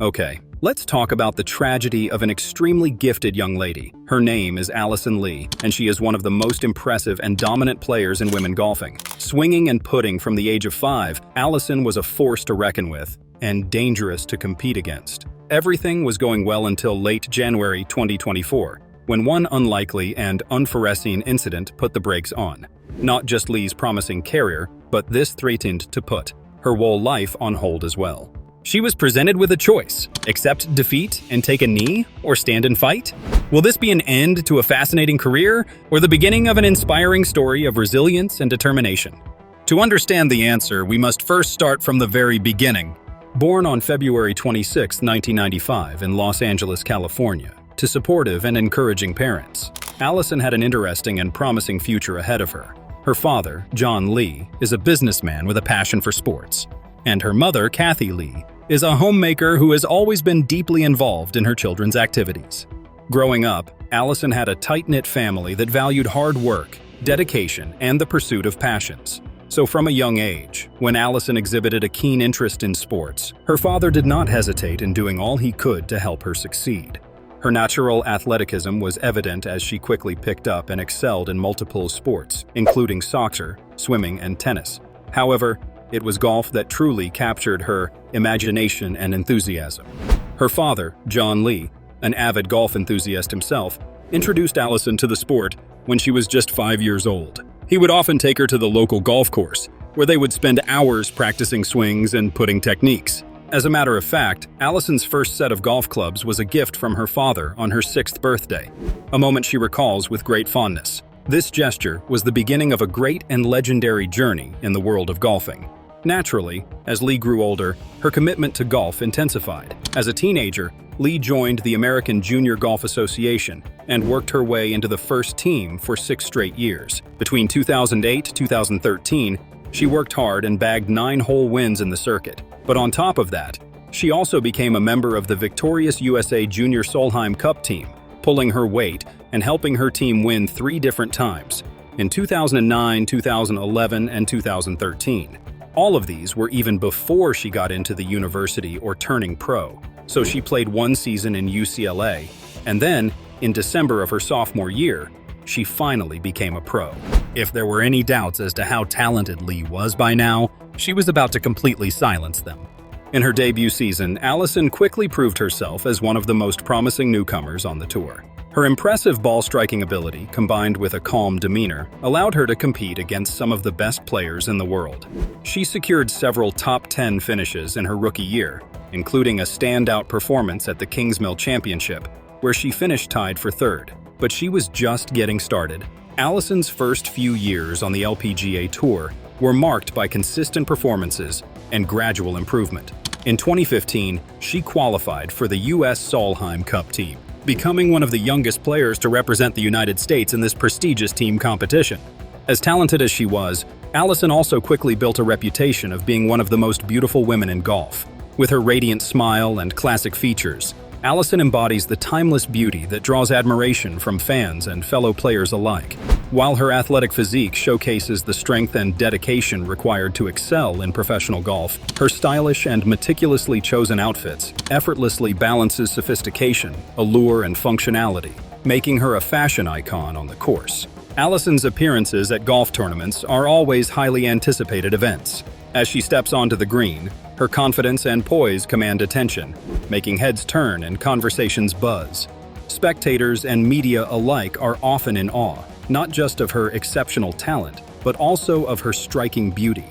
Okay, let's talk about the tragedy of an extremely gifted young lady. Her name is Allison Lee, and she is one of the most impressive and dominant players in women golfing. Swinging and putting from the age of 5, Allison was a force to reckon with and dangerous to compete against. Everything was going well until late January 2024, when one unlikely and unforeseen incident put the brakes on. Not just Lee's promising career, but this threatened to put her whole life on hold as well. She was presented with a choice: accept defeat and take a knee, or stand and fight? Will this be an end to a fascinating career, or the beginning of an inspiring story of resilience and determination? To understand the answer, we must first start from the very beginning. Born on February 26, 1995 in Los Angeles, California, to supportive and encouraging parents, Allison had an interesting and promising future ahead of her. Her father, John Lee, is a businessman with a passion for sports, and her mother, Kathy Lee, is a homemaker who has always been deeply involved in her children's activities. Growing up, Allison had a tight-knit family that valued hard work, dedication, and the pursuit of passions. So from a young age, when Allison exhibited a keen interest in sports, her father did not hesitate in doing all he could to help her succeed. Her natural athleticism was evident as she quickly picked up and excelled in multiple sports, including soccer, swimming, and tennis. However, it was golf that truly captured her imagination and enthusiasm. Her father, John Lee, an avid golf enthusiast himself, introduced Allison to the sport when she was just 5 years old. He would often take her to the local golf course, where they would spend hours practicing swings and putting techniques. As a matter of fact, Allison's first set of golf clubs was a gift from her father on her 6th birthday, a moment she recalls with great fondness. This gesture was the beginning of a great and legendary journey in the world of golfing. Naturally, as Lee grew older, her commitment to golf intensified. As a teenager, Lee joined the American Junior Golf Association and worked her way into the first team for 6 straight years. Between 2008 and 2013, she worked hard and bagged 9 whole wins in the circuit. But on top of that, she also became a member of the victorious USA Junior Solheim Cup team, pulling her weight and helping her team win 3 different times, in 2009, 2011, and 2013. All of these were even before she got into the university or turning pro, so she played 1 season in UCLA, and then, in December of her sophomore year, she finally became a pro. If there were any doubts as to how talented Lee was by now, she was about to completely silence them. In her debut season, Allison quickly proved herself as one of the most promising newcomers on the tour. Her impressive ball-striking ability, combined with a calm demeanor, allowed her to compete against some of the best players in the world. She secured several top 10 finishes in her rookie year, including a standout performance at the Kingsmill Championship, where she finished tied for 3rd. But she was just getting started. Allison's first few years on the LPGA Tour were marked by consistent performances and gradual improvement. In 2015, she qualified for the US Solheim Cup team, becoming one of the youngest players to represent the United States in this prestigious team competition. As talented as she was, Allison also quickly built a reputation of being one of the most beautiful women in golf. With her radiant smile and classic features, Allison embodies the timeless beauty that draws admiration from fans and fellow players alike. While her athletic physique showcases the strength and dedication required to excel in professional golf, her stylish and meticulously chosen outfits effortlessly balances sophistication, allure, and functionality, making her a fashion icon on the course. Allison's appearances at golf tournaments are always highly anticipated events. As she steps onto the green, her confidence and poise command attention, making heads turn and conversations buzz. Spectators and media alike are often in awe, not just of her exceptional talent, but also of her striking beauty.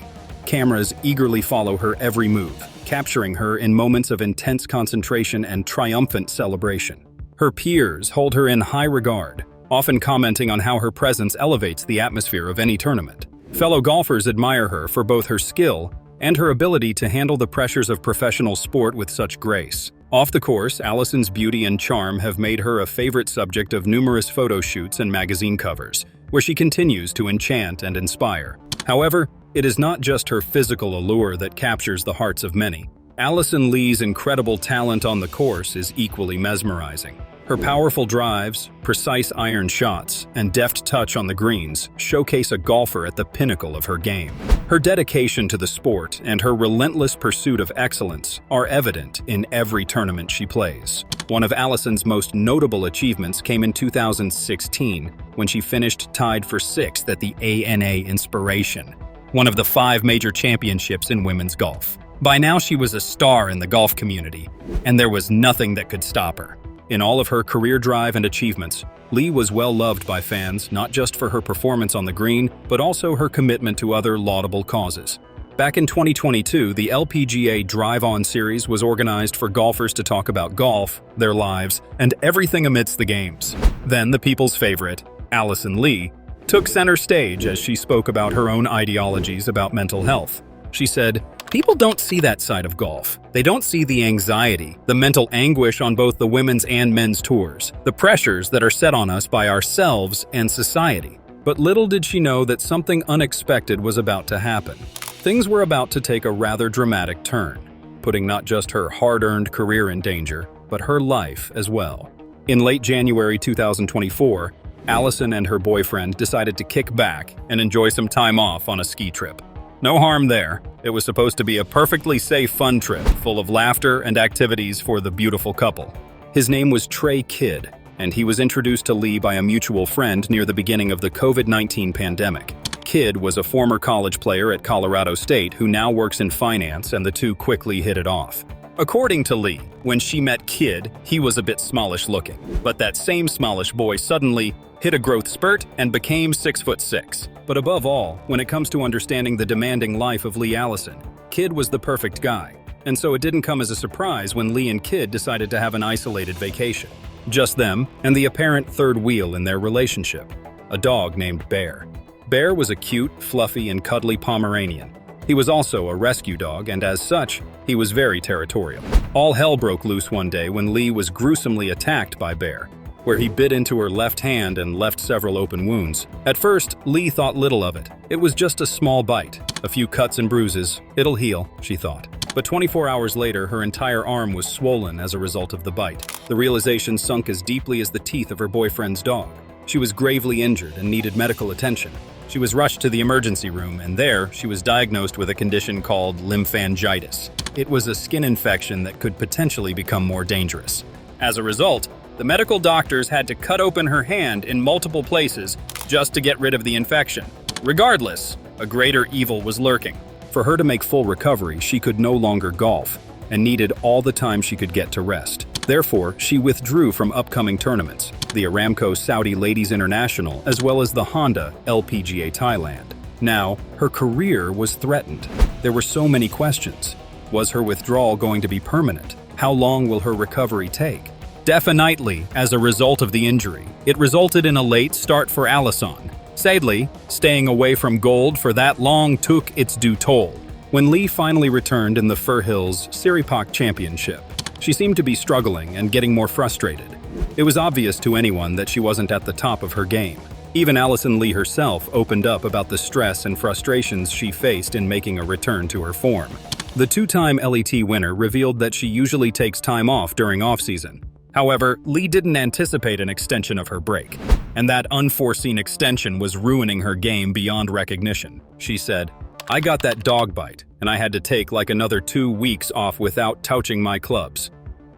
Cameras eagerly follow her every move, capturing her in moments of intense concentration and triumphant celebration. Her peers hold her in high regard, often commenting on how her presence elevates the atmosphere of any tournament. Fellow golfers admire her for both her skill and her ability to handle the pressures of professional sport with such grace. Off the course, Allison's beauty and charm have made her a favorite subject of numerous photo shoots and magazine covers, where she continues to enchant and inspire. However, it is not just her physical allure that captures the hearts of many. Allison Lee's incredible talent on the course is equally mesmerizing. Her powerful drives, precise iron shots, and deft touch on the greens showcase a golfer at the pinnacle of her game. Her dedication to the sport and her relentless pursuit of excellence are evident in every tournament she plays. One of Allison's most notable achievements came in 2016, when she finished tied for 6th at the ANA Inspiration, one of the 5 major championships in women's golf. By now she was a star in the golf community, and there was nothing that could stop her. In all of her career drive and achievements, Lee was well loved by fans, not just for her performance on the green, but also her commitment to other laudable causes. Back in 2022, the LPGA Drive On Series was organized for golfers to talk about golf, their lives, and everything amidst the games. Then the people's favorite, Allison Lee, took center stage as she spoke about her own ideologies about mental health. She said, "People don't see that side of golf. They don't see the anxiety, the mental anguish on both the women's and men's tours, the pressures that are set on us by ourselves and society." But little did she know that something unexpected was about to happen. Things were about to take a rather dramatic turn, putting not just her hard-earned career in danger, but her life as well. In late January 2024, Allison and her boyfriend decided to kick back and enjoy some time off on a ski trip. No harm there. It was supposed to be a perfectly safe fun trip, full of laughter and activities for the beautiful couple. His name was Trey Kidd, and he was introduced to Lee by a mutual friend near the beginning of the COVID-19 pandemic. Kidd was a former college player at Colorado State who now works in finance, and the two quickly hit it off. According to Lee, when she met Kidd, he was a bit smallish looking, but that same smallish boy suddenly hit a growth spurt and became 6'6". But above all, when it comes to understanding the demanding life of Lee Allison, Kidd was the perfect guy. And so it didn't come as a surprise when Lee and Kidd decided to have an isolated vacation. Just them and the apparent third wheel in their relationship, a dog named Bear. Bear was a cute, fluffy, and cuddly Pomeranian. He was also a rescue dog, and as such, he was very territorial. All hell broke loose one day when Lee was gruesomely attacked by Bear, where he bit into her left hand and left several open wounds. At first, Lee thought little of it. It was just a small bite, a few cuts and bruises. It'll heal, she thought. But 24 hours later, her entire arm was swollen as a result of the bite. The realization sunk as deeply as the teeth of her boyfriend's dog. She was gravely injured and needed medical attention. She was rushed to the emergency room, and there, she was diagnosed with a condition called lymphangitis. It was a skin infection that could potentially become more dangerous. As a result, the medical doctors had to cut open her hand in multiple places just to get rid of the infection. Regardless, a greater evil was lurking. For her to make full recovery, she could no longer golf and needed all the time she could get to rest. Therefore, she withdrew from upcoming tournaments, the Aramco Saudi Ladies International, as well as the Honda LPGA Thailand. Now, her career was threatened. There were so many questions. Was her withdrawal going to be permanent? How long will her recovery take? Definitely, as a result of the injury, it resulted in a late start for Allison. Sadly, staying away from gold for that long took its due toll. When Lee finally returned in the Fir Hills Siripak Championship, she seemed to be struggling and getting more frustrated. It was obvious to anyone that she wasn't at the top of her game. Even Allison Lee herself opened up about the stress and frustrations she faced in making a return to her form. The two-time LET winner revealed that she usually takes time off during off-season. However, Lee didn't anticipate an extension of her break, and that unforeseen extension was ruining her game beyond recognition. She said, "I got that dog bite, and I had to take like another 2 weeks off without touching my clubs.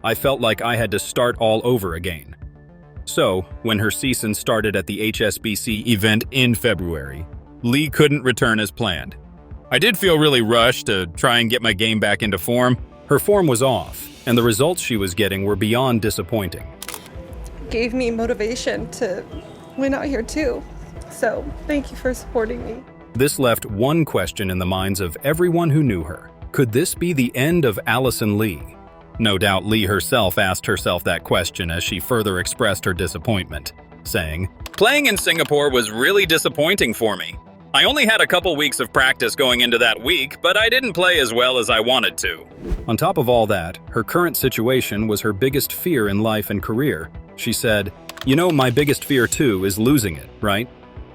I felt like I had to start all over again." So, when her season started at the HSBC event in February, Lee couldn't return as planned. "I did feel really rushed to try and get my game back into form." Her form was off, and the results she was getting were beyond disappointing. Gave me motivation to win out here too. So, thank you for supporting me. This left one question in the minds of everyone who knew her. Could this be the end of Allison Lee? No doubt Lee herself asked herself that question as she further expressed her disappointment, saying, "Playing in Singapore was really disappointing for me. I only had a couple weeks of practice going into that week, but I didn't play as well as I wanted to." On top of all that, her current situation was her biggest fear in life and career. She said, "You know, my biggest fear too is losing it, right?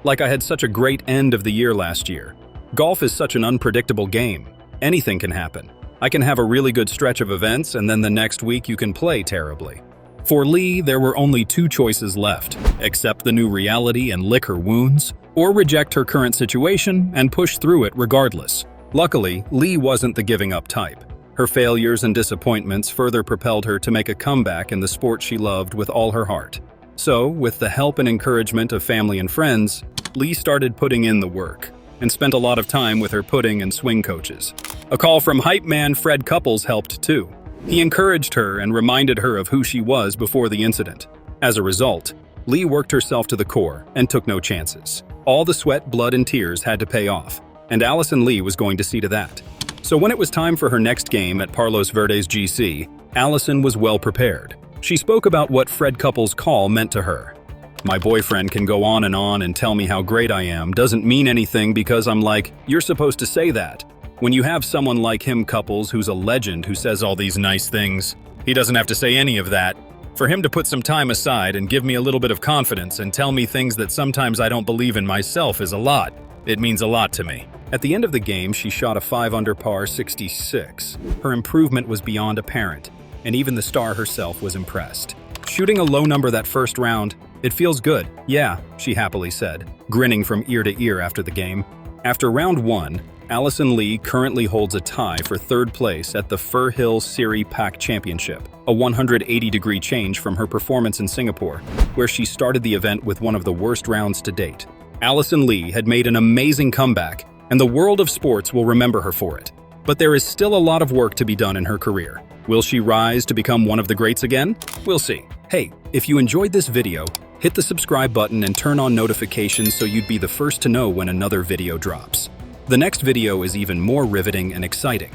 Like I had such a great end of the year last year. Golf is such an unpredictable game. Anything can happen. I can have a really good stretch of events and then the next week you can play terribly. For Lee, there were only two choices left: accept the new reality and lick her wounds, or reject her current situation and push through it regardless. Luckily, Lee wasn't the giving up type. Her failures and disappointments further propelled her to make a comeback in the sport she loved with all her heart. So, with the help and encouragement of family and friends, Lee started putting in the work and spent a lot of time with her putting and swing coaches. A call from hype man Fred Couples helped too. He encouraged her and reminded her of who she was before the incident. As a result, Lee worked herself to the core and took no chances. All the sweat, blood, and tears had to pay off, and Allison Lee was going to see to that. So when it was time for her next game at Palos Verdes GC, Allison was well prepared. She spoke about what Fred Couples' call meant to her. "My boyfriend can go on and tell me how great I am. Doesn't mean anything because I'm like, you're supposed to say that. When you have someone like him, Couples, who's a legend who says all these nice things, he doesn't have to say any of that. For him to put some time aside and give me a little bit of confidence and tell me things that sometimes I don't believe in myself is a lot. It means a lot to me." At the end of the game, she shot a 5 under par 66. Her improvement was beyond apparent, and even the star herself was impressed. "Shooting a low number that first round, it feels good, yeah," she happily said, grinning from ear to ear after the game. After round 1, Allison Lee currently holds a tie for third place at the Fir Hill Siri Pac Championship, a 180-degree change from her performance in Singapore, where she started the event with one of the worst rounds to date. Allison Lee had made an amazing comeback, and the world of sports will remember her for it. But there is still a lot of work to be done in her career. Will she rise to become one of the greats again? We'll see. Hey, if you enjoyed this video, hit the subscribe button and turn on notifications so you'd be the first to know when another video drops. The next video is even more riveting and exciting.